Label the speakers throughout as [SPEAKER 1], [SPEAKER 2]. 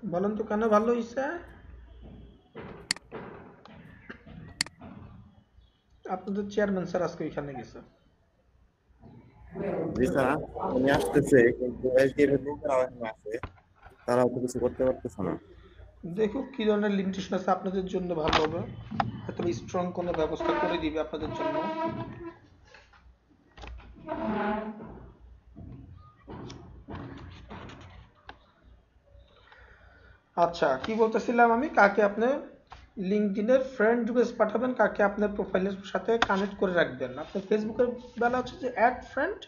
[SPEAKER 1] বলেন তো কেন ভালো হইছে? আপনাদের চেয়ারম্যান স্যার আজকে ওইখানে গেছে।
[SPEAKER 2] জি স্যার, উনি আসতেছে কিন্তু এই যে লোকেরা ওখানে আছে তারা তো কিছু করতে পারতেছে না।
[SPEAKER 1] দেখুক কি ধরনের লিমিটেশন আছে আপনাদের জন্য ভালো হবে। হয়তো স্ট্রং কোনো ব্যবস্থা করে দিবে আপনাদের জন্য। আচ্ছা, কি বলতেছিলাম আমি, কাকে আপনি লিঙ্কডইনের ফ্রেন্ড রিকোয়েস্ট পাঠাবেন, কাকে আপনার প্রোফাইলের সাথে কানেক্ট করে রাখবেন। আপনার ফেসবুকের বেলা হচ্ছে যে অ্যাড ফ্রেন্ড,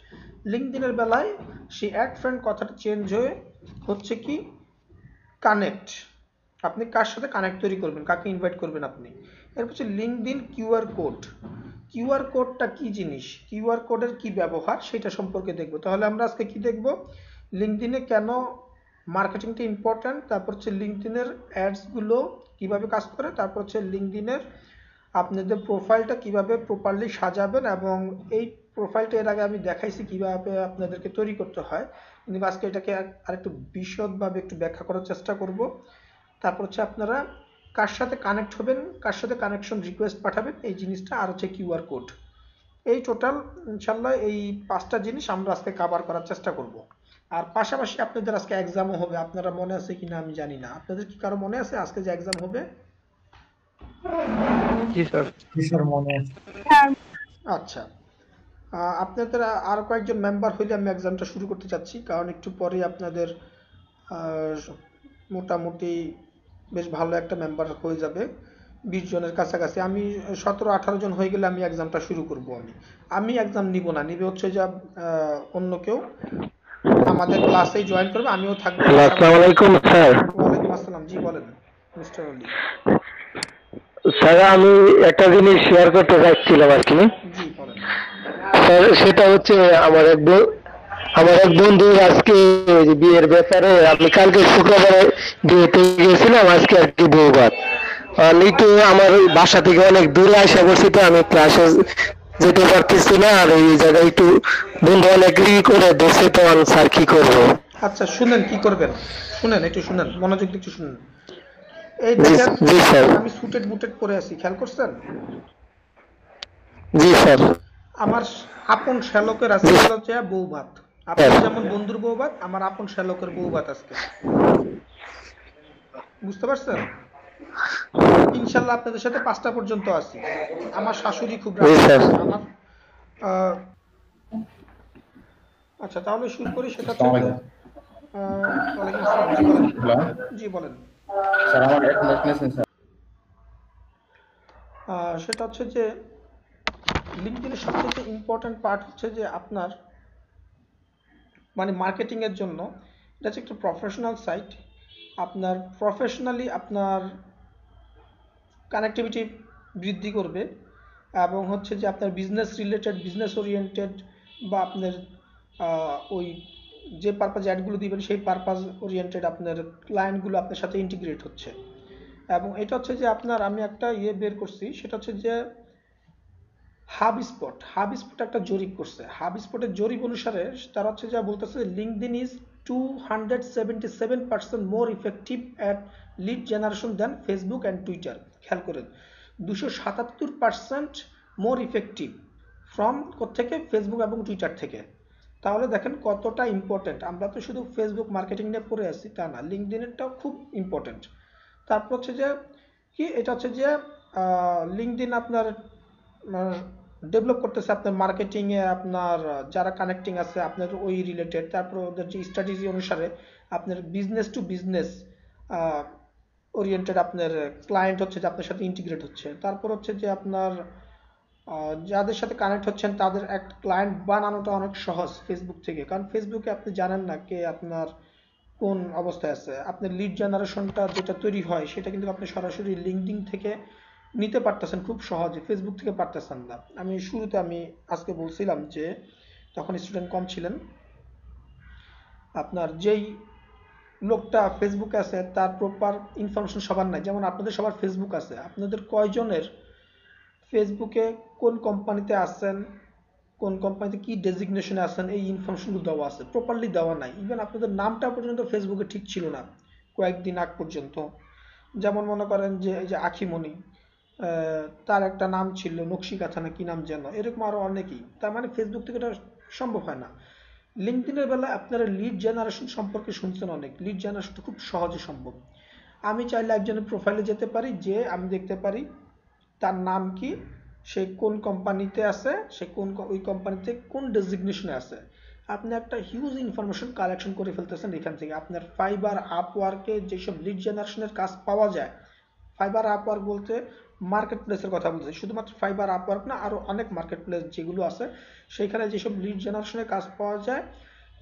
[SPEAKER 1] লিঙ্কডইনের বেলায় সেই অ্যাড ফ্রেন্ড কথাটা চেঞ্জ হয়ে হচ্ছে কি কানেক্ট। আপনি কার সাথে কানেক্ট তৈরি করবেন, কাকে ইনভাইট করবেন আপনি। এরপর হচ্ছে লিঙ্কডইন কিউআর কোড। কিউআর কোডটা কি জিনিস, কিউআর কোডের কি ব্যবহার সেটা সম্পর্কে দেখব। তাহলে আমরা আজকে কি দেখব, লিঙ্কডইনে কেন মার্কেটিংটা ইম্পর্ট্যান্ট, তারপর হচ্ছে লিঙ্কডইনের অ্যাডসগুলো কিভাবে কাজ করে, তারপর হচ্ছে লিঙ্কডইনের আপনাদের প্রোফাইলটা কিভাবে প্রপারলি সাজাবেন, এবং এই প্রোফাইলটা এর আগে আমি দেখাইছি কিভাবে আপনাদেরকে তৈরি করতে হয়, কিন্তু আজকে এটাকে আরেকটু বিশদভাবে একটু ব্যাখ্যা করার চেষ্টা করব। তারপর হচ্ছে আপনারা কার সাথে কানেক্ট হবেন, কার সাথে কানেকশন রিকোয়েস্ট পাঠাবেন এই জিনিসটা, আর হচ্ছে কিউআর কোড। এই টোটাল ইনশাল্লাহ এই 5টা জিনিস আমরা আজকে কভার করার চেষ্টা করব। আর পাশাপাশি আপনাদের আজকে এক্সামও হবে, আপনারা মনে আছে কিনা আমি জানি না, আপনাদের কি কারো মনে আছে আজকে যে এক্সাম হবে?
[SPEAKER 3] জি স্যার।
[SPEAKER 4] জি স্যার, মনে আছে।
[SPEAKER 1] আচ্ছা, আপনাদের আর কয়েকজন মেম্বার হইলে আমি এক্সামটা শুরু করতে চাচ্ছি, কারণ একটু পরে আপনাদের আহ, মোটামুটি বেশ ভালো একটা মেম্বার হয়ে যাবে, 20 জনের কাছাকাছি। আমি 17-18 জন হয়ে গেলে আমি এক্সামটা শুরু করব। আমি এক্সাম নিব না, নিবে হচ্ছে যে অন্য কেউ আমাদের ক্লাসেই জয়েন করবে, আমিও থাকবো
[SPEAKER 3] হ্যালো,
[SPEAKER 1] পাশাপাশি।
[SPEAKER 3] আসসালামু আলাইকুম স্যার।
[SPEAKER 1] ওয়ালাইকুম আসসালাম, জি বলেন মিস্টার অলি।
[SPEAKER 3] স্যার আমি একটা জিনিস শেয়ার করতে চাচ্ছিলাম আর কি।
[SPEAKER 1] জি বলেন।
[SPEAKER 3] স্যার সেটা হচ্ছে আমার এক আমার এক বন্ধুর আজকে বিয়ের ব্যাপারে, আমি কালকে শুক্রবারে বিয়েতে গিয়েছিলাম, আজকে আর কি বৌভাত। আমি তো আমার ওই বাসা থেকে অনেক দূরে আসা করছি, তো আমি ক্লাসে যেতে পারতেছি না, আর এই জায়গায় একটু বন্ধু অনেক করে দিচ্ছে, তো আমি স্যার কি করবো?
[SPEAKER 1] আচ্ছা শুনেন কি করবেন, শুনেন একটু শুনেন, মনোযোগ দিয়ে একটু শুনেন। এই
[SPEAKER 3] জি
[SPEAKER 1] দেখেন,
[SPEAKER 3] জি স্যার।
[SPEAKER 1] আমি সুটেড বুটেড পরে আছি, খেয়াল করছেন?
[SPEAKER 3] জি স্যার।
[SPEAKER 1] আমার আপন শ্যালকের
[SPEAKER 3] জি
[SPEAKER 1] আজকে হলো হচ্ছে বউ ভাত।
[SPEAKER 3] স্যার।
[SPEAKER 1] আপনার যেমন বন্ধুর বউ ভাত, আমার আপন শ্যালকের বউ ভাত আজকে। বুঝতে পারছেন? ইনশাল্লাহ আপনাদের সাথে 5টা পর্যন্ত আছি। আমার শাশুড়ি খুব
[SPEAKER 3] জি
[SPEAKER 1] রাগ
[SPEAKER 3] স্যার।
[SPEAKER 1] করতেছে আমার। আহ, আচ্ছা তাহলে শুরু করি, সেটা হচ্ছে
[SPEAKER 4] আসসালামু
[SPEAKER 1] যে
[SPEAKER 4] আলাইকুম।
[SPEAKER 1] ওয়ালাইকুম আসসালাম, জি বলেন।
[SPEAKER 4] হ্যালো
[SPEAKER 1] জি বলেন।
[SPEAKER 4] স্যার, আমার এক মিনিট নিয়েছেন স্যার।
[SPEAKER 1] সেটা হচ্ছে যে লিঙ্কডইনের সবচেয়ে ইম্পর্ট্যান্ট পার্ট হচ্ছে যে আপনার মানে মার্কেটিং এর জন্য এটা হচ্ছে একটা প্রফেশনাল সাইট। আপনার প্রফেশনালি আপনার কানেক্টিভিটি বৃদ্ধি করবে, এবং হচ্ছে যে আপনার বিজনেস রিলেটেড, বিজনেস ওরিয়েন্টেড, বা আপনার ওই যে পারপাস অ্যাডগুলো দিবেন সেই পারপাস ওরিয়েন্টেড আপনার ক্লায়েন্টগুলো আপনার সাথে ইন্টিগ্রেট হচ্ছে। এবং এটা হচ্ছে যে আপনার, আমি একটা ইয়ে বের করছি, সেটা হচ্ছে যে হাব স্পট একটা জরিপ করছে। হাব স্পটের জরিপ অনুসারে তারা হচ্ছে যা বলতেছে, LinkedIn is 277% more effective at lead generation than Facebook and Twitter. খেয়াল করেন, 277% মোর ইফেক্টিভ ফ্রম থেকে ফেসবুক এবং টুইটার থেকে। তাহলে দেখেন কতটা ইম্পর্টেন্ট। আমরা তো শুধু ফেসবুক মার্কেটিং নিয়ে পড়ে আছি তা না, লিঙ্কডইনেরটাও খুব ইম্পর্টেন্ট। তারপর হচ্ছে যে কি, এটা হচ্ছে যে লিঙ্কডইন আপনার ডেভেলপ করতেছে আপনার মার্কেটিংয়ে, আপনার যারা কানেক্টিং আছে আপনার ওই রিলেটেড, তারপর ওদের যে স্ট্র্যাটেজি অনুসারে আপনার বিজনেস টু বিজনেস ওরিয়েন্টেড আপনার ক্লায়েন্ট হচ্ছে যে আপনার সাথে ইন্টিগ্রেট হচ্ছে। তারপর হচ্ছে যে আপনার যাদের সাথে কানেক্ট হচ্ছেন তাদের একটা ক্লায়েন্ট বানানোটা অনেক সহজ ফেসবুক থেকে, কারণ ফেসবুকে আপনি জানেন না কে আপনার কোন অবস্থায় আছে। আপনার লিড জেনারেশনটা যেটা তৈরি হয় সেটা কিন্তু আপনি সরাসরি লিঙ্কডইন থেকে নিতে পারতেছেন খুব সহজে, ফেসবুক থেকে পারতেছেন না। আমি শুরুতে আমি আজকে বলছিলাম যে তখন স্টুডেন্ট কম ছিলেন, আপনার যেই লোকটা ফেসবুকে আছে তার প্রপার ইনফরমেশন সবার নাই। যেমন আপনাদের সবার ফেসবুক আছে, আপনাদের কয়জনের ফেসবুকে কোন কোম্পানিতে আছেন, কোন কোম্পানিতে কি ডেজিগনেশনে আছেন, এই ইনফরমেশনগুলো দেওয়া আছে, প্রপারলি দেওয়া নাই। ইভেন আপনাদের নামটা পর্যন্ত ফেসবুকে ঠিক ছিল না, কয়েকদিন আগ পর্যন্ত। যেমন মনে করেন যে এই যে আখিমণি, তার একটা নাম ছিল নকশিকাথা না কি নাম যেন, এরকম আরো অনেকেই। তার মানে ফেসবুক থেকে এটা সম্ভব হয় না। লিঙ্কডইনের বেলায় আপনারা লিড জেনারেশন সম্পর্কে শুনছেন অনেক, লিড জেনারেশনটা খুব সহজে সম্ভব। আমি চাইলে একজনের প্রোফাইলে যেতে পারি, যে আমি দেখতে পারি তার নাম কি, সে কোন কোম্পানিতে আছে, সে কোন ওই কোম্পানিতে কোন ডেজিগনেশনে আছে। আপনি একটা হিউজ ইনফরমেশন কালেকশন করে ফেলতেছেন এখান থেকে। আপনার ফাইবার আপওয়ার্কে যেসব লিড জেনারেশনের কাজ পাওয়া যায়, ফাইবার আপওয়ার্ক বলতে মার্কেট প্লেসের কথা বলছি, শুধুমাত্র ফাইবার আপওয়ার্ক না, আরো অনেক মার্কেট প্লেস যেগুলো আছে সেখানে যেসব লিড জেনারেশনের কাজ পাওয়া যায়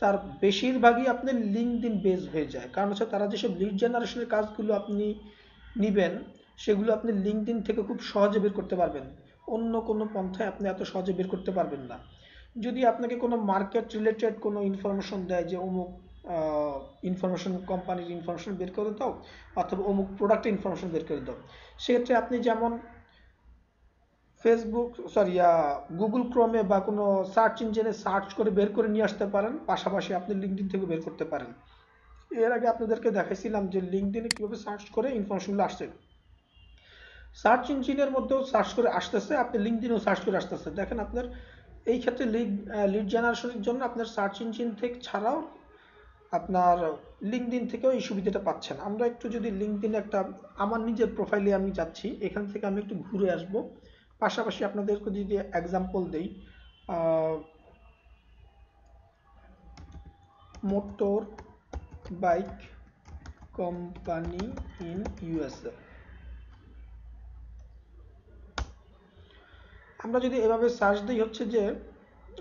[SPEAKER 1] তার বেশিরভাগই আপনার লিঙ্কডইন বেস হয়ে যায়। কারণ হচ্ছে তারা যেসব লিড জেনারেশনের কাজগুলো আপনি নিবেন সেগুলো আপনি লিঙ্কডইন থেকে খুব সহজে বের করতে পারবেন, অন্য কোনো পন্থায় আপনি এত সহজে বের করতে পারবেন না। যদি আপনাকে কোনো মার্কেট রিলেটেড কোনো ইনফরমেশন দেয় যে অমুক ইনফরমেশন কোম্পানির ইনফরমেশন বের করে দাও, অথবা অমুক প্রোডাক্টের ইনফরমেশন বের করে দাও, সেক্ষেত্রে আপনি যেমন ফেসবুক সরি গুগল ক্রোমে বা কোনো সার্চ ইঞ্জিনে সার্চ করে বের করে নিয়ে আসতে পারেন, পাশাপাশি আপনি লিঙ্কডইন থেকে বের করতে পারেন। এর আগে আপনাদেরকে দেখাইছিলাম যে লিঙ্কডইনে কিভাবে সার্চ করে ইনফরমেশনগুলো আসছে। সার্চ ইঞ্জিনের মধ্যেও সার্চ করে আসতেছে, আপনি লিঙ্কডইনেও সার্চ করে আসতেছে। দেখেন আপনার এই ক্ষেত্রে লিড জেনারেশনের জন্য আপনার সার্চ ইঞ্জিন থেকে ছাড়াও আপনার লিঙ্কডইন থেকেও এই সুবিধাটা পাচ্ছেন। আমরা একটু যদি লিঙ্কডইনে একটা, আমার নিজের প্রোফাইলে আমি যাচ্ছি, এখান থেকে আমি একটু ঘুরে আসব, পাশাপাশি আপনাদেরকে যদি এক্সাম্পল দেই, motor bike company in USA. আমরা যদি এভাবে সার্চ দিই হচ্ছে যে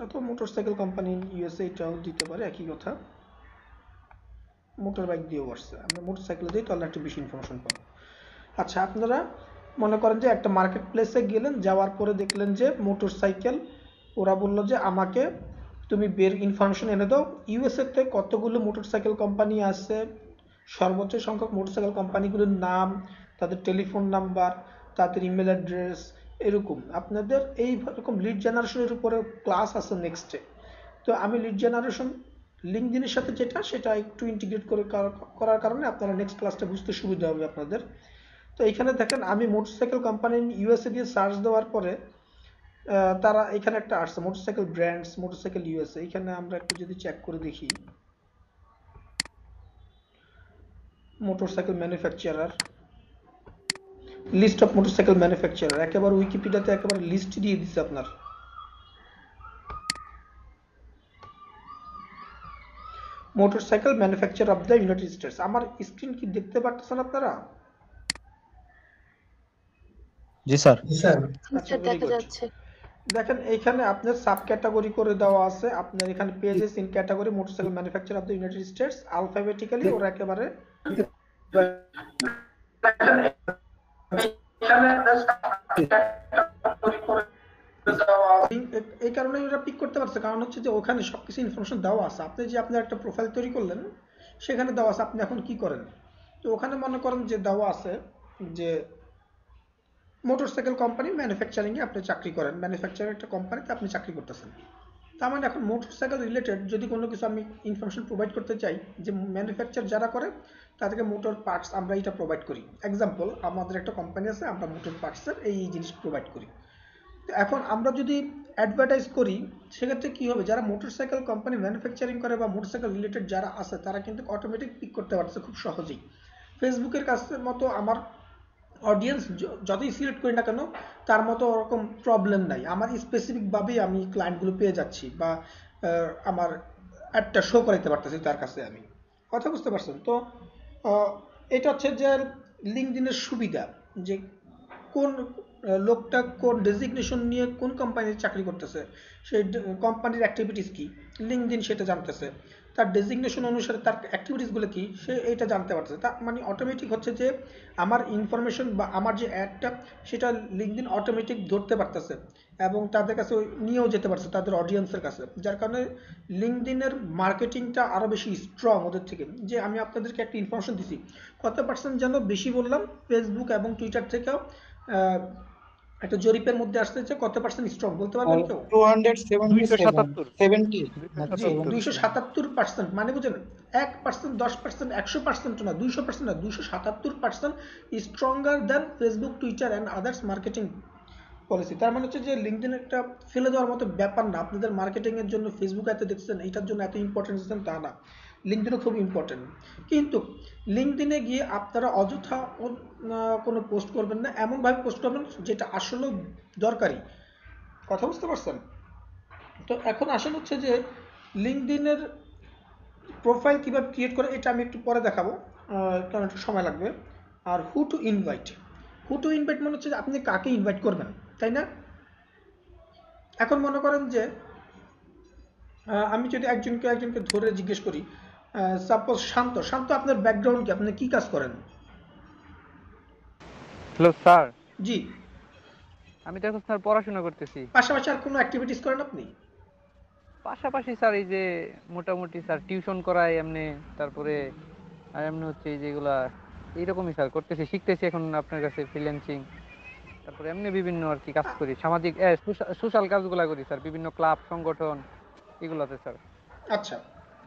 [SPEAKER 1] অথবা মোটরসাইকেল কোম্পানি ইন ইউএসএ, এটাও দিতে পারে, একই কথা। মোটর বাইক দিয়েও আসছে, আমরা মোটরসাইকেল দিই তাহলে একটু বেশি ইনফরমেশন পাবো। আচ্ছা, আপনারা মনে করেন যে একটা মার্কেট প্লেসে গেলেন, যাওয়ার পরে দেখলেন যে মোটরসাইকেল, ওরা বললো যে আমাকে তুমি বের ইনফরমেশন এনে দাও, ইউএসএ তে কতগুলো মোটরসাইকেল কোম্পানি আছে, সর্বোচ্চ সংখ্যক মোটরসাইকেল কোম্পানিগুলোর নাম, তাদের টেলিফোন নাম্বার, তাদের ইমেল অ্যাড্রেস, এরকম আপনাদের এইরকম লিড জেনারেশনের উপরে ক্লাস আছে নেক্সটে। তো আমি লিড জেনারেশন লিঙ্কডইনের সাথে যেটা, সেটা একটু ইন্টিগ্রেট করে করার কারণে আপনারা নেক্সট ক্লাসটা বুঝতে সুবিধা হবে আপনাদের। তো এখানে দেখেন আমি মোটরসাইকেল কোম্পানি ইউএসএ দিয়ে সার্চ দেওয়ার পরে তারা এখানে একটা আসছে মোটরসাইকেল ব্র্যান্ডস, মোটরসাইকেল ইউএসএ। এখানে আমরা একটু যদি চেক করে দেখি, motorcycle manufacturer, list of motorcycle manufacturer, একেবারে উইকিপিডিয়াতে একেবারে লিস্ট দিয়ে দিচ্ছে আপনার। Motorcycle manufacture of the United States. আমার স্ক্রিন কি দেখতে পাচ্ছেন আপনারা?
[SPEAKER 4] জি স্যার।
[SPEAKER 1] আচ্ছা, ভেরি গুড। দেখেন এইখানে আপনার সাব ক্যাটাগরি করে দেওয়া আছে, আপনার এখানে pages in category motorcycle manufacture of the United States, alphabetically ওরা একেবারে এই কারণে ওরা পিক করতে পারছে, কারণ হচ্ছে যে ওখানে সবকিছু ইনফরমেশন দেওয়া আছে। আপনি যে আপনার একটা প্রোফাইল তৈরি করলেন, সেখানে দেওয়া আছে আপনি এখন কি করেন। তো ওখানে মনে করেন যে দেওয়া আছে যে মোটরসাইকেল কোম্পানি ম্যানুফ্যাকচারিং এ আপনি চাকরি করেন, ম্যানুফ্যাকচারিং একটা কোম্পানিতে আপনি চাকরি করতেছেন। তার মানে এখন মোটরসাইকেল রিলেটেড যদি কোনো কিছু আমি ইনফরমেশন প্রোভাইড করতে চাই, যে ম্যানুফ্যাকচার যারা করে তাদেরকে মোটর পার্টস আমরা এটা প্রোভাইড করি। এক্সাম্পল, আমাদের একটা কোম্পানি আছে, আমরা মোটর পার্টসের এই জিনিস প্রোভাইড করি। তো এখন আমরা যদি অ্যাডভার্টাইজ করি, সেক্ষেত্রে কি হবে, যারা মোটরসাইকেল কোম্পানি ম্যানুফ্যাকচারিং করে বা মোটরসাইকেল রিলেটেড যারা আছে তারা কিন্তু অটোমেটিক পিক করতে পারছে খুব সহজেই। ফেসবুকের কাছের মতো আমার অডিয়েন্স যতই সিলেক্ট করি না কেন, তার মতো ওরকম প্রবলেম নাই, আমার স্পেসিফিকভাবেই আমি ক্লায়েন্টগুলো পেয়ে যাচ্ছি, বা আমার অ্যাডটা শো করাইতে পারতেছি তার কাছে। আমি কথা বুঝতে পারছেন তো? এটা হচ্ছে যে লিঙ্কডইনের সুবিধা, যে কোন লোকটা কোন ডেজিগনেশন নিয়ে কোন কোম্পানির চাকরি করতেছে, সেই কোম্পানির অ্যাক্টিভিটিস কি, লিঙ্কডইন সেটা জানতেছে, তার ডেজিগনেশন অনুসারে তার অ্যাক্টিভিটিসগুলো কি, সে এটা জানতে পারতেছে। তার মানে অটোমেটিক হচ্ছে যে আমার ইনফরমেশন বা আমার যে অ্যাডটা, সেটা লিঙ্কডইন অটোমেটিক ধরতে পারতেছে এবং তাদের কাছে নিয়েও যেতে পারছে তাদের অডিয়েন্সের কাছে, যার কারণে লিঙ্কডইনের মার্কেটিংটা আরও বেশি স্ট্রং ওদের থেকে। যে আমি আপনাদেরকে একটা ইনফরমেশন দিছি, কত পার্সেন্ট যেন বেশি বললাম, ফেসবুক এবং টুইটার থেকেও একটা জরিপের মধ্যে আসছে যে কত পার্সেন্ট স্ট্রং বলতে পারবেন কেউ?
[SPEAKER 4] 277 70
[SPEAKER 1] জি 277%, মানে বুঝেন 1%, 10%, 100% না, 200% না, 277% stronger than Facebook, Twitter and others marketing policy. তার মানে হচ্ছে যে লিঙ্কডইন একটা ফেলে দেওয়ার মতো ব্যাপার না। আপনাদের মার্কেটিং এর জন্য ফেসবুক এত দেখছেন, এটার জন্য এত ইম্পর্টেন্স দিচ্ছেন তা না। লিঙ্কডইনও খুব ইম্পর্টেন্ট, কিন্তু লিঙ্কডইনে গিয়ে আপনারা অযথা কোনো পোস্ট করবেন না, এমনভাবে পোস্ট করবেন যেটা আসলে দরকারি। কথা বুঝতে পারছেন? তো এখন আসলে হচ্ছে যে লিঙ্কডইনের প্রোফাইল কিভাবে ক্রিয়েট করে এটা আমি একটু পরে দেখাবো, কারণ একটু সময় লাগবে। আর who to invite, who to invite মানে হচ্ছে যে আপনি কাকে ইনভাইট করবেন, তাই না? এখন মনে করেন যে আমি যদি একজনকে ধরে জিজ্ঞেস করি, সাপোজ শান্ত, শান্ত আপনার ব্যাকগ্রাউন্ড কি, আপনি কি কাজ করেন?
[SPEAKER 5] হ্যালো স্যার,
[SPEAKER 1] জি।
[SPEAKER 5] আমি তো এখন স্যার পড়াশোনা করতেছি।
[SPEAKER 1] পাশাপাশি আর কোনো অ্যাক্টিভিটিস করেন আপনি?
[SPEAKER 5] পাশাপাশি স্যার এই যে মোটামুটি স্যার টিউশন করাই এমনি, তারপরে আর এমনি হচ্ছে এই যেগুলা এইরকমই স্যার করতেছি, শিখতেছি এখন আপনার কাছে ফ্রিল্যান্সিং, তারপরে এমনি বিভিন্ন আর কি কাজ করি, সামাজিক সোশ্যাল কাজগুলা করি স্যার, বিভিন্ন ক্লাব সংগঠন এগুলাতে স্যার,
[SPEAKER 1] আচ্ছা,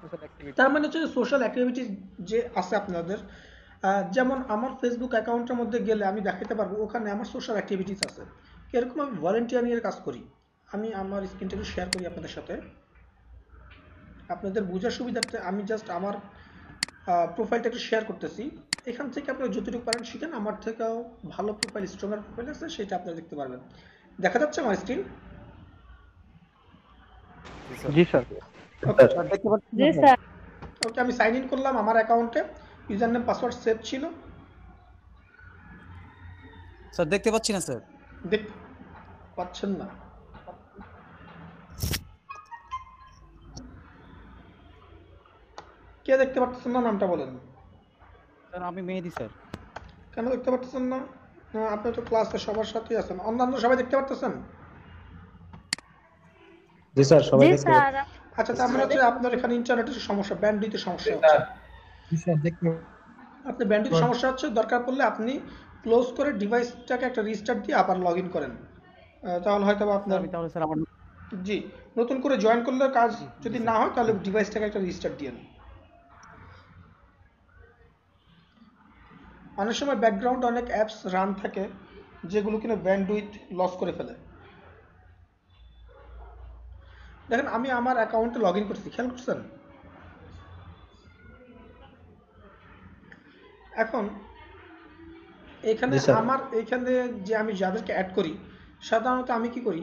[SPEAKER 5] সোশ্যাল অ্যাক্টিভিটি।
[SPEAKER 1] তার মানে হচ্ছে সোশ্যাল অ্যাক্টিভিটিস যে আছে আপনাদের, যেমন আমার ফেসবুক অ্যাকাউন্টের মধ্যে গেলে আমি দেখাতে পারবো ওখানে আমার সোশ্যাল অ্যাক্টিভিটিস আছে। এরকম আমি ভলেন্টিয়ারিং এর কাজ করি। আমি আমার স্ক্রিনটা একটু শেয়ার করি আপনাদের সাথে, আপনাদের বোঝার সুবিধার্থে আমি জাস্ট আমার প্রোফাইলটা একটু শেয়ার করতেছি। এখান থেকে আপনারা যতটুকু পারেন শিখেন, আমার থেকেও ভালো প্রোফাইল, স্ট্রঙ্গার প্রোফাইল আছে, সেটা আপনারা দেখতে পারবেন। দেখা যাচ্ছে আমার স্ক্রিন?
[SPEAKER 5] জি স্যার।
[SPEAKER 6] জি স্যার।
[SPEAKER 1] ওকে, আমি সাইন ইন করলাম আমার অ্যাকাউন্টে, ইউজার নেম পাসওয়ার্ড সেভ ছিল।
[SPEAKER 7] স্যার দেখতে পাচ্ছি না স্যার।
[SPEAKER 1] দেখতে পাচ্ছেন না? কে দেখতে পাচ্ছেন না, নামটা বলেন।
[SPEAKER 7] স্যার আমি মেহেদি স্যার।
[SPEAKER 1] কেন দেখতে পাচ্ছেন না? আপনি তো ক্লাসে সবার সাথেই আছেন, অন্যান্য সবাই দেখতে পাচ্ছেন?
[SPEAKER 4] জি স্যার, সবাই
[SPEAKER 6] জি
[SPEAKER 4] দেখতে
[SPEAKER 6] স্যার।
[SPEAKER 1] আচ্ছা, তার মানে হচ্ছে আপনার এখানে ইন্টারনেটের সমস্যা, ব্যান্ডউইথের সমস্যা হচ্ছে।
[SPEAKER 4] জি স্যার, দেখতে
[SPEAKER 1] আপনি ব্যান্ডউইথ সমস্যা হচ্ছে, দরকার পড়লে আপনি ক্লোজ করে ডিভাইসটাকে একটা রিস্টার্ট দিয়ে আবার লগ ইন করেন, তাহলে হয়তো আপনার,
[SPEAKER 7] আমি তাহলে স্যার আমার
[SPEAKER 1] জি, নতুন করে জয়েন করলে কাজ যদি না হয় তাহলে ডিভাইসটাকে একটা রিস্টার্ট দিয়ে নেন। অনেক সময় ব্যাকগ্রাউন্ড অনেক অ্যাপস রান থাকে যেগুলো কিনা ব্যান্ডউইথ লস করে ফেলে। দেখেন আমি আমার অ্যাকাউন্টে লগ ইন করছি, খেয়াল করছেন? এখন এখানে আমার এখানে যে আমি যাদেরকে অ্যাড করি, সাধারণত আমি কি করি,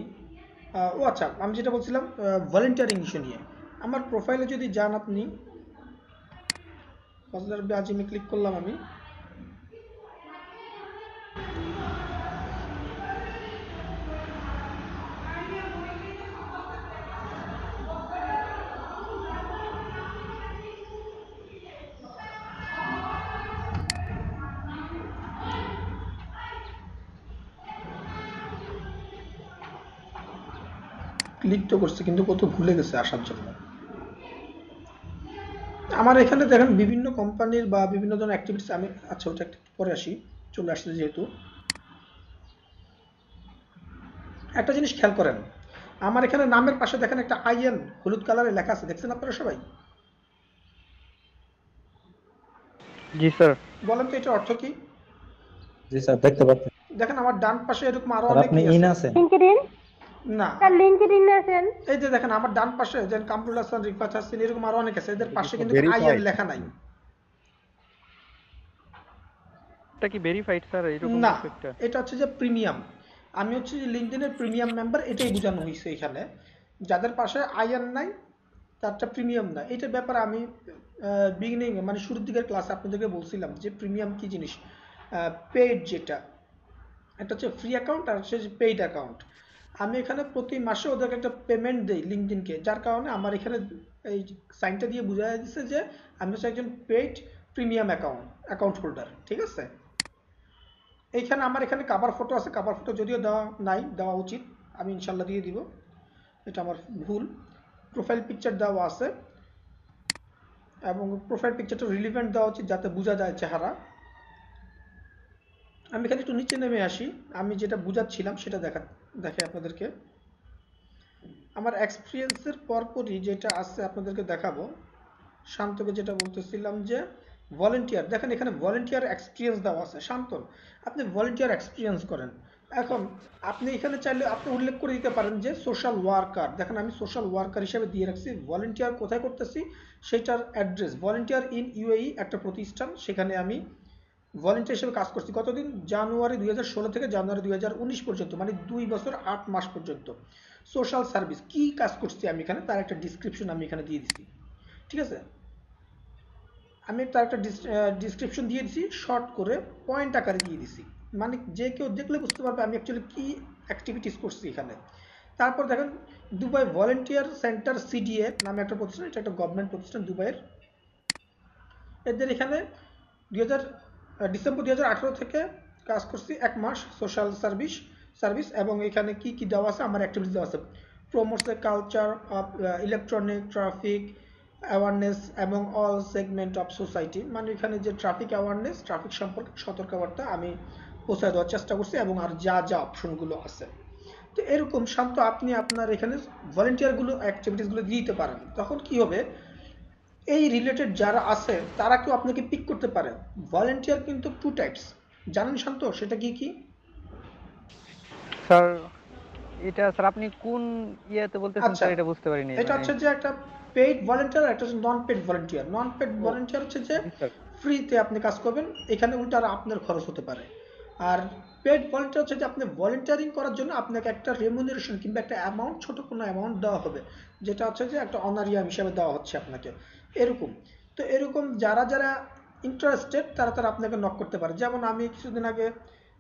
[SPEAKER 1] ও আচ্ছা, আমি যেটা বলছিলাম ভলেন্টিয়ারিং ইস্যু নিয়ে, আমার প্রোফাইলে যদি যান আপনি, ফজলার আজিমে ক্লিক করলাম আমি, ক্লিক তো করছি কিন্তু কত ভুলে গেছে আসার জন্য। আমার এখানে দেখেন বিভিন্ন কোম্পানির বা বিভিন্ন ধরনের অ্যাক্টিভিটিস আমি, আচ্ছা ওটা একটু পরে আসি, চলে আসছে যেহেতু। একটা জিনিস খেয়াল করেন, আমার এখানে নামের পাশে দেখেন একটা আইএন হলুদ কালারে লেখা আছে, দেখছেন আপনারা সবাই?
[SPEAKER 5] জি স্যার।
[SPEAKER 1] বলেন তো এটার অর্থ কি?
[SPEAKER 4] জি স্যার, দেখতে পাচ্ছি।
[SPEAKER 1] দেখেন আমার ডান পাশে এরকম আরো
[SPEAKER 4] স্যার
[SPEAKER 1] অনেক
[SPEAKER 4] আপনি ইন আছেন?
[SPEAKER 6] লিংকডইন
[SPEAKER 1] না,
[SPEAKER 6] স্যার, লিংকডইন আছেন?
[SPEAKER 1] এই যে দেখেন আমার ডান পাশে যেন কামরুল হাসান, রিফাত হাসিন, এরকম আরো অনেক আছে, এদের পাশে কিন্তু
[SPEAKER 2] Verified.
[SPEAKER 1] আইএন লেখা নাই।
[SPEAKER 5] এটা কি ভেরিফাইড স্যার এরকম
[SPEAKER 1] না,
[SPEAKER 5] কিছু একটা?
[SPEAKER 1] এটা হচ্ছে যে প্রিমিয়াম। আমি হচ্ছে যে লিঙ্কডইনের প্রিমিয়াম মেম্বার, এটাই বোঝানো হয়েছে এখানে। যাদের পাশে আইএন নাই তারটা প্রিমিয়াম না। এটার ব্যাপারে আমি বিগিনিং মানে শুরুর দিকের ক্লাসে আপনাদেরকে বলছিলাম যে প্রিমিয়াম কি জিনিস। পেইড যেটা, একটা হচ্ছে ফ্রি অ্যাকাউন্ট আর হচ্ছে পেইড অ্যাকাউন্ট। আমি এখানে প্রতি মাসে ওদেরকে একটা পেমেন্ট দিই লিঙ্কডইনকে, যার কারণে আমার এখানে এই সাইনটা দিয়ে বোঝা যাচ্ছে যে আমি হচ্ছে একজন পেইড প্রিমিয়াম অ্যাকাউন্ট হোল্ডার, ঠিক আছে? এইখানে আমার এখানে কাভার ফটো আছে, কাভার ফটো যদিও দেওয়া নাই, দেওয়া উচিত, আমি ইনশাল্লাহ দিয়ে দিব, এটা আমার ভুল। প্রোফাইল পিকচার দেওয়া আছে এবং প্রোফাইল পিকচারটা রিলিভেন্ট দেওয়া উচিত যাতে বোঝা যায় চেহারা। আমি খালি একটু নিচে নেমে আসি, আমি যেটা বুঝাচ্ছিলাম সেটা দেখে আপনাদেরকে। আমার এক্সপিরিয়েন্সের পরপরই যেটা আছে আপনাদেরকে দেখাবো। শান্তকে যেটা বলতেছিলাম যে ভলেন্টিয়ার, দেখেন এখানে ভলেন্টিয়ার এক্সপিরিয়েন্স দেওয়া আছে। শান্তন, আপনি ভলেন্টিয়ার এক্সপিরিয়েন্স করেন। এখন আপনি এখানে চাইলে আপনি উল্লেখ করে দিতে পারেন যে সোশ্যাল ওয়ার্কার। দেখেন আমি সোশ্যাল ওয়ার্কার হিসেবে দিয়ে রাখছি। ভলেন্টিয়ার কোথায় করতেছি সেটার অ্যাড্রেস, ভলেন্টিয়ার ইন ইউএই একটা প্রতিষ্ঠান, সেখানে আমি ভলেন্টিয়ার হিসেবে কাজ করছি। কতদিন? জানুয়ারি 2016 থেকে জানুয়ারি 2019 পর্যন্ত, মানে 2 বছর 8 মাস পর্যন্ত সোশ্যাল সার্ভিস কি কাজ করছি আমি এখানে, তার একটা ডিসক্রিপশন আমি এখানে দিয়ে দিচ্ছি। ঠিক আছে, আমি তার একটা ডিসক্রিপশন দিয়ে দিছি, শর্ট করে পয়েন্ট আকারে দিয়ে দিছি, মানে যে কেউ দেখলে বুঝতে পারবে আমি অ্যাকচুয়ালি কি অ্যাক্টিভিটিস করছি এখানে। তারপর দেখেন দুবাই ভলেন্টিয়ার সেন্টার সিডিএ নামে একটা প্রতিষ্ঠান, এটা একটা গভর্নমেন্ট প্রতিষ্ঠান দুবাইয়ের। এদের এখানে ডিসেম্বর 2018 থেকে কাজ করছি 1 মাস সোশ্যাল সার্ভিস। এবং এখানে কি কি দেওয়া আছে, আমার অ্যাক্টিভিটিস দেওয়া আছে। Promotes the culture of electronic traffic awareness এবং অল সেগমেন্ট অফ সোসাইটি, মানে এখানে যে ট্রাফিক অ্যাওয়ারনেস, ট্রাফিক সম্পর্কে সতর্কবার্তা আমি পৌঁছায় দেওয়ার চেষ্টা করছি, এবং আর যা যা অপশনগুলো আছে। তো এরকম শান্ত আপনি আপনার এখানে ভলেন্টিয়ারগুলো অ্যাক্টিভিটিসগুলো দিতে পারেন। তখন কি হবে, এই রিলেটেড যারা আছে তারা কেউ আপনাকে পিক করতে পারে। ভলেন্টিয়ার কিন্তু 2 টাইপস, জানেন শান্ত, সেটা কি কি?
[SPEAKER 5] স্যার এটা স্যার আপনি কোন ইয়েতে বলতেছেন
[SPEAKER 1] আচ্ছা,
[SPEAKER 5] স্যার, এটা বুঝতে পারিনি
[SPEAKER 1] এটা হচ্ছে যে একটা পেইড ভলেন্টিয়ার আর একটা হচ্ছে নন পেইড ভলেন্টিয়ার। নন পেইড ভলেন্টিয়ার হচ্ছে যে
[SPEAKER 5] জি স্যার।
[SPEAKER 1] ফ্রিতে আপনি কাজ করবেন, এখানে উল্টা আর আপনার খরচ হতে পারে। আর পেইড ভলেন্টিয়ার হচ্ছে যে আপনি ভলেন্টিয়ারিং করার জন্য আপনাকে একটা রেমুনারেশন কিংবা একটা অ্যামাউন্ট, ছোট কোনো অ্যামাউন্ট দেওয়া হবে, যেটা হচ্ছে যে একটা অনারিয়াম হিসাবে দেওয়া হচ্ছে আপনাকে, এরকম। তো এরকম যারা যারা ইন্টারেস্টেড তারা তারা আপনাকে নক করতে পারে। যেমন আমি কিছুদিন আগে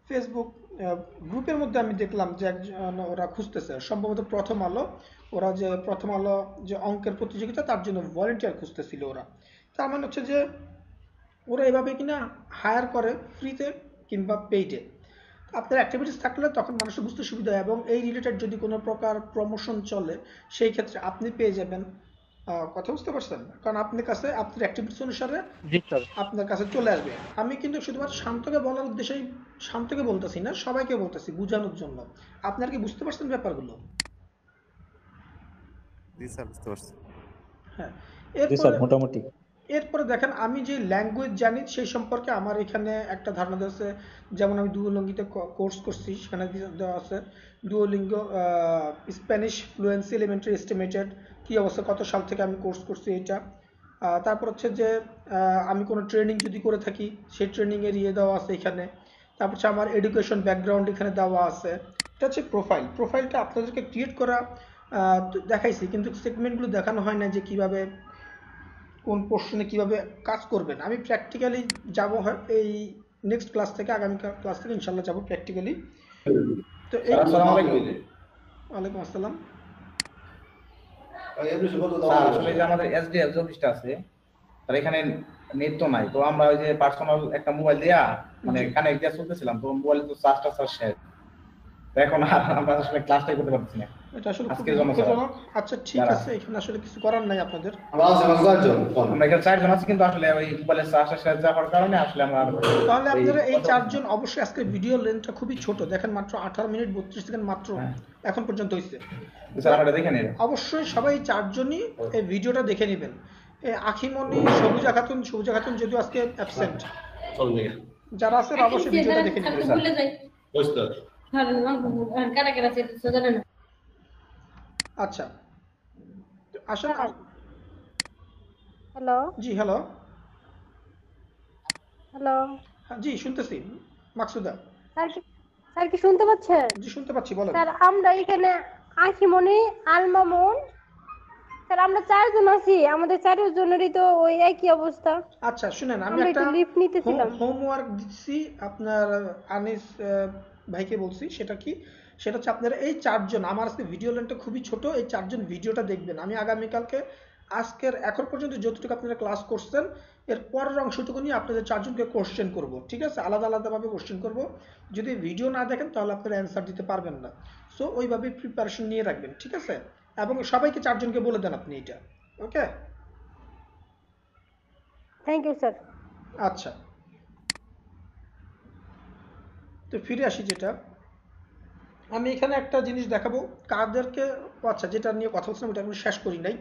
[SPEAKER 1] ফেসবুক গ্রুপের মধ্যে আমি দেখলাম যে একজন ওরা খুঁজতেছে, সম্ভবত প্রথম আলো, ওরা যে প্রথম আলো যে অঙ্কের প্রতিযোগিতা তার জন্য ভলেন্টিয়ার খুঁজতেছিল ওরা। তার মানে হচ্ছে যে ওরা এভাবে কিনা হায়ার করে ফ্রিতে কিংবা পেইডে। আপনার অ্যাক্টিভিটিস থাকলে তখন মানুষের বুঝতে সুবিধা হয়, এবং এই রিলেটেড যদি কোনো প্রকার প্রমোশন চলে সেই ক্ষেত্রে আপনি পেয়ে যাবেন। কথা বুঝতে পারছেন? কারণ আপনার কাছে আপনার অ্যাক্টিভিটিস অনুসারে
[SPEAKER 5] জি স্যার।
[SPEAKER 1] আপনার কাছে চলে আসবে। আমি কিন্তু শুধুমাত্র শান্তকে বলার উদ্দেশ্যেই শান্তকে বলতেছি না, সবাইকে বলতেছি বোঝানোর জন্য। আপনার কি বুঝতে পারছেন ব্যাপারগুলো?
[SPEAKER 2] জি স্যার, বুঝতে পারছি।
[SPEAKER 1] হ্যাঁ।
[SPEAKER 4] জি স্যার,
[SPEAKER 1] এরপরে
[SPEAKER 4] মোটামুটি।
[SPEAKER 1] এরপরে দেখেন আমি যে ল্যাঙ্গুয়েজ জানি সেই সম্পর্কে আমার এখানে একটা ধারণা দেওয়া আছে। যেমন আমি ডুওলিঙ্গোতে কোর্স করছি, সেখানে দেওয়া আছে Duolingo Spanish fluency elementary estimated, কি অবস্থা, কত সাল থেকে আমি কোর্স করছি এটা। তারপর হচ্ছে যে আমি কোনো ট্রেনিং যদি করে থাকি সেই ট্রেনিংয়ের ইয়ে দেওয়া আছে এখানে। তারপর হচ্ছে আমার এডুকেশন ব্যাকগ্রাউন্ড এখানে দেওয়া আছে। এটা হচ্ছে প্রোফাইলটা আপনাদেরকে ক্রিয়েট করা দেখাইছি, কিন্তু সেগমেন্টগুলো দেখানো হয় না যে কিভাবে কোন পোর্শনে কিভাবে কাজ করবেন। আমি প্র্যাকটিক্যালি যাব, এই নেক্সট ক্লাস থেকে, আগামী ক্লাস থেকে ইনশাল্লাহ যাব প্র্যাকটিক্যালি। তো এই ওয়ালাইকুম আসসালাম।
[SPEAKER 8] স্যার আসলে যে আমাদের এসডিএল যে অফিসটা আছে তার এখানে নেট তো নাই, তো আমরা ওই যে পার্সোনাল একটা মোবাইল দিয়া মানে কানেক্ট দিয়া চলতেছিলাম, তো মোবাইলে তো চার্জটা শেষ, তো এখন আর আমরা আসলে ক্লাসটাই করতে পারছি না।
[SPEAKER 1] এটা আসলে খুব
[SPEAKER 8] আজকের জন্য স্যার।
[SPEAKER 1] দুঃখজনক। আচ্ছা ঠিক আছে, এখানে আসলে কিছু করার নাই আপনাদের।
[SPEAKER 8] আমরা এখানে 4 জন আছি, কিন্তু আসলে ওই মোবাইলের চার্জটা শেষ যাওয়ার কারণে আসলে আমরা
[SPEAKER 1] তাহলে আপনারা এই 4 জন অবশ্যই, আজকে ভিডিও লেন্থটা খুবই ছোট, দেখেন মাত্র 18 মিনিট 32 সেকেন্ড মাত্র এখন পর্যন্ত হইছে।
[SPEAKER 8] স্যার আমরা দেখে নিই।
[SPEAKER 1] অবশ্যই সবাই 4 জনই এই ভিডিওটা দেখে নেবেন। এই আখিমনি, সবুজা খাতুন যদিও আজকে অ্যাবসেন্ট, যারা আছে অবশ্যই ভিডিওটা দেখে নেবেন। আচ্ছা আসলে
[SPEAKER 6] হ্যালো
[SPEAKER 1] জি, হ্যালো,
[SPEAKER 6] হ্যালো
[SPEAKER 1] জি শুনতেছি মাকসুদা।
[SPEAKER 6] স্যার কি শুনতে পাচ্ছেন?
[SPEAKER 1] জি শুনতে পাচ্ছি, বলেন।
[SPEAKER 6] স্যার আমরা এখানে আখিমনি, আলমামুন, স্যার আমরা 4 জন আছি, আমাদের 4 জনেরই তো ওই একই অবস্থা।
[SPEAKER 1] আচ্ছা শুনেন, আমি
[SPEAKER 6] আমরা
[SPEAKER 1] একটা
[SPEAKER 6] একটু লিফট নিতেছিলাম।
[SPEAKER 1] হোমওয়ার্ক দিচ্ছি আপনার আনিস ভাইকে বলছি, সেটা কি, সেটা হচ্ছে আপনারা এই 4 জন, আমার আজকে ভিডিও লেন্থটা খুবই ছোট, এই 4 জন ভিডিওটা দেখবেন। আমি আগামীকালকে আজকের এখন পর্যন্ত যতটুকু আপনারা ক্লাস করছেন এর পরের অংশটুকু নিয়ে আপনাদের 4 জনকে কোশ্চেন করব, ঠিক আছে? আলাদা আলাদাভাবে কোশ্চেন করব। যদি ভিডিও না দেখেন তাহলে আপনারা অ্যান্সার দিতে পারবেন না। সো ওইভাবে প্রিপারেশন নিয়ে রাখবেন, ঠিক আছে? এবং সবাইকে 4 জনকে বলে দেন আপনি এটা, ওকে?
[SPEAKER 6] Thank you sir.
[SPEAKER 1] আচ্ছা তো ফিরে আসি, যেটা আমি এখানে একটা জিনিস দেখাবো কাদেরকে। আচ্ছা, যেটা নিয়ে কথা বলছিলাম ওটা আমি শেষ করি নাই।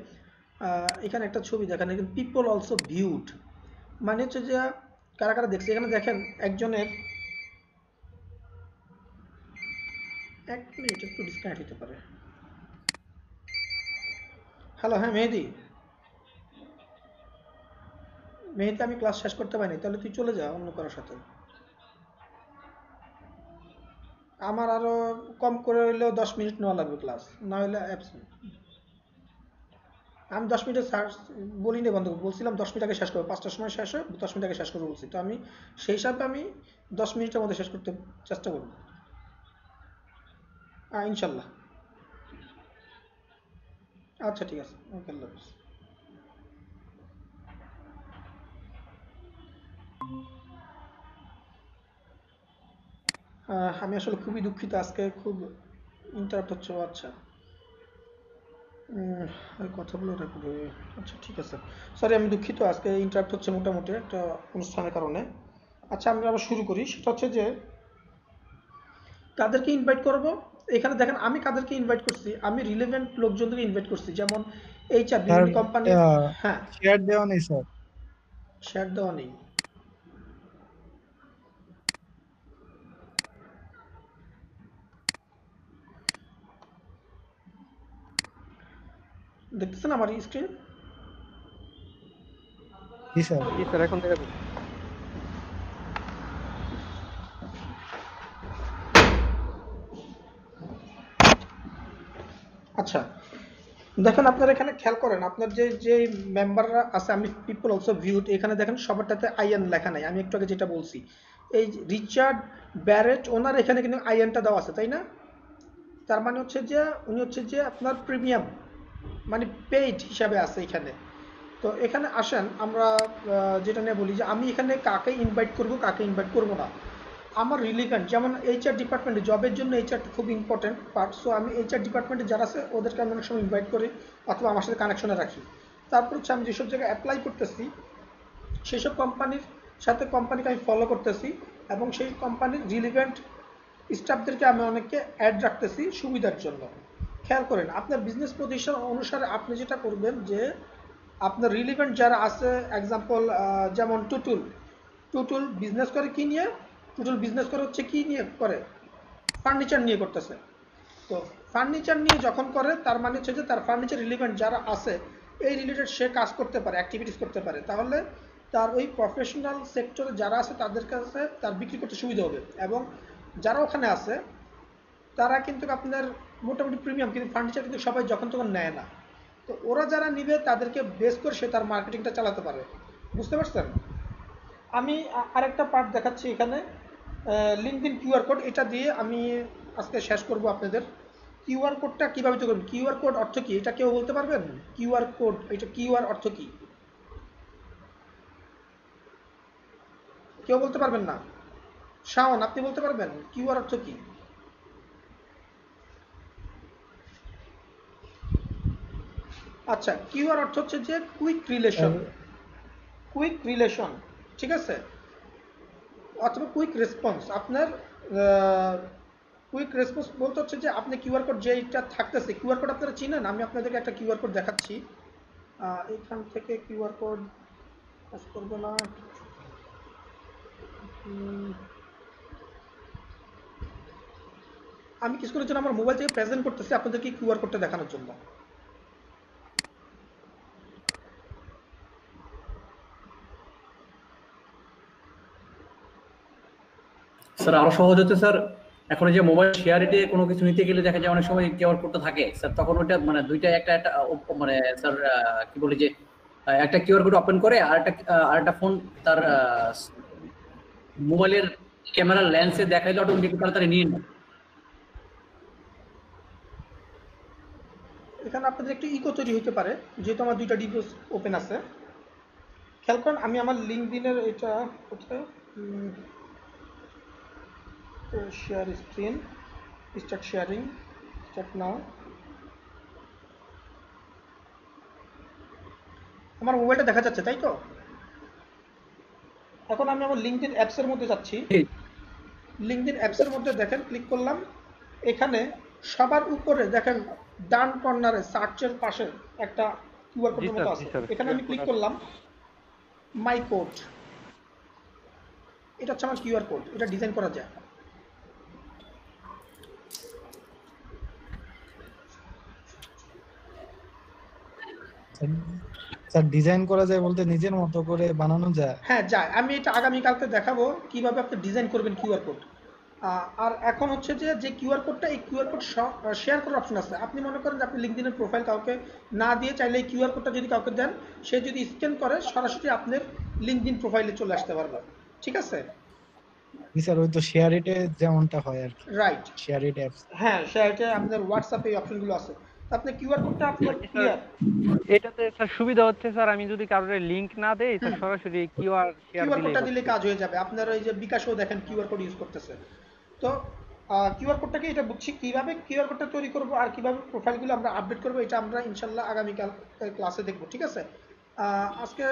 [SPEAKER 1] এখানে একটা ছবি দেখেন, এখানে পিপল অলসো ভিউড, মানে হচ্ছে যে কারা কারা দেখছে। এখানে দেখেন একজনের, এক মিনিট একটু ডিসকানেক্ট হতে পারে। হ্যালো, হ্যাঁ মেহেদি, মেহেদি আমি ক্লাস শেষ করতে পারিনি, তাহলে তুই চলে যা অন্য কারোর সাথে। আমার আরো কম করে হইলেও 10 মিনিট নেওয়া লাগবে ক্লাস, না হলে অ্যাবসেন্ট। আমি 10 মিনিটের বলিনি বন্ধু, বলছিলাম 10 মিনিট আগে শেষ করবো, 5টার সময় শেষ হয়, 10 মিনিট আগে শেষ করবো বলছি। তো আমি সেই হিসাবে আমি 10 মিনিটের মধ্যে শেষ করতে চেষ্টা করবো, ইনশাল্লাহ। আচ্ছা ঠিক আছে, ওকে, আল্লাহ হাফেজ। আমি আসলে খুবই দুঃখিত, আজকে খুব ইন্টারাপ্ট হচ্ছে। আচ্ছা, আর কথা বলে রাখবো। আচ্ছা ঠিক আছে, সরি আমি দুঃখিত, আজকে ইন্টারাপ্ট হচ্ছে মোটামুটি একটা অনুষ্ঠানের কারণে। আচ্ছা, আমরা আবার শুরু করি। সেটা হচ্ছে যে কাদেরকে ইনভাইট করব। এখানে দেখেন আমি কাদেরকে ইনভাইট করছি, আমি রিলেভেন্ট লোকজনকে ইনভাইট করছি, যেমন এইচআর,
[SPEAKER 4] স্যার
[SPEAKER 1] বিভিন্ন কোম্পানির। হ্যাঁ,
[SPEAKER 4] শেয়ার দেওয়া নেই স্যার।
[SPEAKER 1] শেয়ার দেওয়া নেই। দেখতেছেন আমার স্ক্রিন?
[SPEAKER 4] জি স্যার।
[SPEAKER 5] জি স্যার, এখন দেখা যাচ্ছে।
[SPEAKER 1] আচ্ছা, দেখেন আপনারা এখানে খেয়াল করেন, আপনার যে যে মেম্বাররা আছে, আমি পিপল অলসো ভিউড, এখানে দেখেন সবারটাতে আইএন লেখা নাই। আমি একটু আগে যেটা বলছি, এই রিচার্ড ব্যারেট ওনার এখানে কিন্তু আইএনটা দেওয়া আছে, তাই না? তার মানে হচ্ছে যে উনি হচ্ছে যে আপনার প্রিমিয়াম, মানে পেইড হিসাবে আছে এখানে। তো এখানে আসেন আমরা যেটা নিয়ে বলি যে আমি এখানে কাকে ইনভাইট করব, কাকে ইনভাইট করব না। আমার রিলিভেন্ট, যেমন এইচআর ডিপার্টমেন্টে, জবের জন্য এইচআরটা খুব ইম্পর্টেন্ট পার্ট। সো আমি এইচআর ডিপার্টমেন্টে যারা আছে ওদেরকে আমি অনেক সময় ইনভাইট করি, অথবা আমার সাথে কানেকশনে রাখি। তারপর হচ্ছে আমি যেসব জায়গায় অ্যাপ্লাই করতেছি সেসব কোম্পানির সাথে কোম্পানিকে আমি ফলো করতেছি, এবং সেই কোম্পানির রিলিভেন্ট স্টাফদেরকে আমি অনেককে অ্যাড রাখতেছি সুবিধার জন্য। খেয়াল করেন আপনার বিজনেস প্রতিষ্ঠান অনুসারে আপনি যেটা করবেন যে আপনার রিলিভেন্ট যারা আছে, এক্সাম্পল যেমন টুটুল, টুটুল বিজনেস করে কি নিয়ে? টুটুল বিজনেস করে হচ্ছে কি নিয়ে করে? ফার্নিচার নিয়ে করতেছে। তো ফার্নিচার নিয়ে যখন করে, তার মানে হচ্ছে যে তার ফার্নিচার রিলেভেন্ট যারা আছে এই রিলেটেড সে কাজ করতে পারে, অ্যাক্টিভিটিস করতে পারে, তাহলে তার ওই প্রফেশনাল সেক্টরে যারা আছে তাদের কাছে তার বিক্রি করতে সুবিধা হবে। এবং যারা ওখানে আছে তারা কিন্তু আপনার মোটামুটি প্রিমিয়াম, কিন্তু ফার্নিচার কিন্তু সবাই যখন তখন নেয় না। তো ওরা যারা নিবে তাদেরকে বেস করে সে তার মার্কেটিংটা চালাতে পারে। বুঝতে পারছেন? আমি আরেকটা পার্ট দেখাচ্ছি এখানে, লিঙ্কডইন কিউআর কোড, এটা দিয়ে আমি আজকে শেষ করব আপনাদের। কিউআর কোডটা কীভাবে তৈরি করবেন? কিউআর কোড অর্থ কি, এটা কেউ বলতে পারবেন? কিউআর কোড, এটা কিউআর অর্থ কি কেউ বলতে পারবেন না? শাওন, আপনি বলতে পারবেন কিউআর অর্থ কি? আচ্ছা, কিউআর অর্থ হচ্ছে যে কুইক রিলেশন, কুইক রিলেশন, ঠিক আছে, অথবা কুইক রেসপন্স। আপনার কুইক রেসপন্স বলতে হচ্ছে যে আপনি কিউআর কোড যেটা থাকতেছে, কিউআর কোড আপনারা চিনেন, আমি আপনাদেরকে একটা কিউআর কোড দেখাচ্ছি। এখান থেকে কিউআর কোড কাজ করবে না। আমি কিছুক্ষণের জন্য আমার মোবাইল থেকে প্রেজেন্ট করতেছি আপনাদেরকে কিউআর কোডটা দেখানোর জন্য।
[SPEAKER 9] স্যার আরো সহজ হচ্ছে স্যার, এখন এই যে মোবাইল শেয়ারিটে কোনো কিছু নিতে গেলে দেখা যায় অনেক সময় কিউআর কোডটা থাকে স্যার, তখন ওইটা মানে দুইটা একটা একটা মানে স্যার কি বলি যে একটা কিউআর কোড ওপেন করে আর একটা ফোন তার মোবাইলের ক্যামেরার লেন্সে দেখাইলে অটোমেটিক তাড়াতাড়ি নিয়ে নেয়।
[SPEAKER 1] এখানে আপনাদের একটু ইকো তৈরি হতে পারে, যেহেতু আমার দুইটা ডিভাইস ওপেন আছে। খেয়াল করেন আমি আমার লিঙ্কডইনের এটা কোথায়, share screen, start sharing, start now. আমার মোবাইলটা দেখা যাচ্ছে তাই তো? এখন আমি আমার লিঙ্কডইন অ্যাপসের মধ্যে যাচ্ছি। লিঙ্কডইন অ্যাপসের মধ্যে দেখেন ক্লিক করলাম, এখানে সবার উপরে দেখেন ডান কর্নারে সার্চের পাশে একটা কিউআর কোডের মতো আছে, এখানে আমি ক্লিক করলাম মাই কোড, এটা হচ্ছে আমার কিউআর কোড, এটা ডিজাইন করা যায়।
[SPEAKER 4] স্যার ডিজাইন করা যায় বলতে নিজের মতো করে বানানো যায়?
[SPEAKER 1] হ্যাঁ যায়, আমি এটা আগামীকালকে দেখাবো কিভাবে আপনি ডিজাইন করবেন কিউআর কোড। আর এখন হচ্ছে যে কিউআর কোডটা, এই কিউআর কোড শেয়ার করার অপশন আছে। আপনি মনে করেন যে আপনি লিঙ্কডইনের প্রোফাইল কাউকে না দিয়ে চাইলে এই কিউআর কোডটা যদি কাউকে দেন, সে যদি স্ক্যান করে সরাসরি আপনার লিঙ্কডইন প্রোফাইলে চলে আসতে পারবে, ঠিক আছে?
[SPEAKER 4] জি স্যার, ওই তো শেয়ার ইটে যেমনটা হয় আর কি।
[SPEAKER 1] Right,
[SPEAKER 4] share it apps.
[SPEAKER 1] হ্যাঁ সেটা আপনার হোয়াটসঅ্যাপে এই অপশনগুলো আছে। তো আপনি কিউআর কোডটা আপনার ক্লিয়ার।
[SPEAKER 5] এটাতে স্যার সুবিধা হচ্ছে স্যার আমি যদি কারোর লিংক না দেই স্যার সরাসরি কিউআর শেয়ার
[SPEAKER 1] কিউআর কোডটা দিলে
[SPEAKER 5] দিলেই
[SPEAKER 1] কাজ হয়ে যাবে। আপনার ওই যে বিকাশও দেখেন কিউআর কোড ইউজ করতেছে। তো কিউআর কোডটাকে এটা বুঝছি কিভাবে কিউআর কোডটা তৈরি করব আর কিভাবে প্রোফাইলগুলো আমরা আপডেট করব, এটা আমরা ইনশাআল্লাহ আগামীকাল ক্লাসে দেখব, ঠিক আছে? আজকে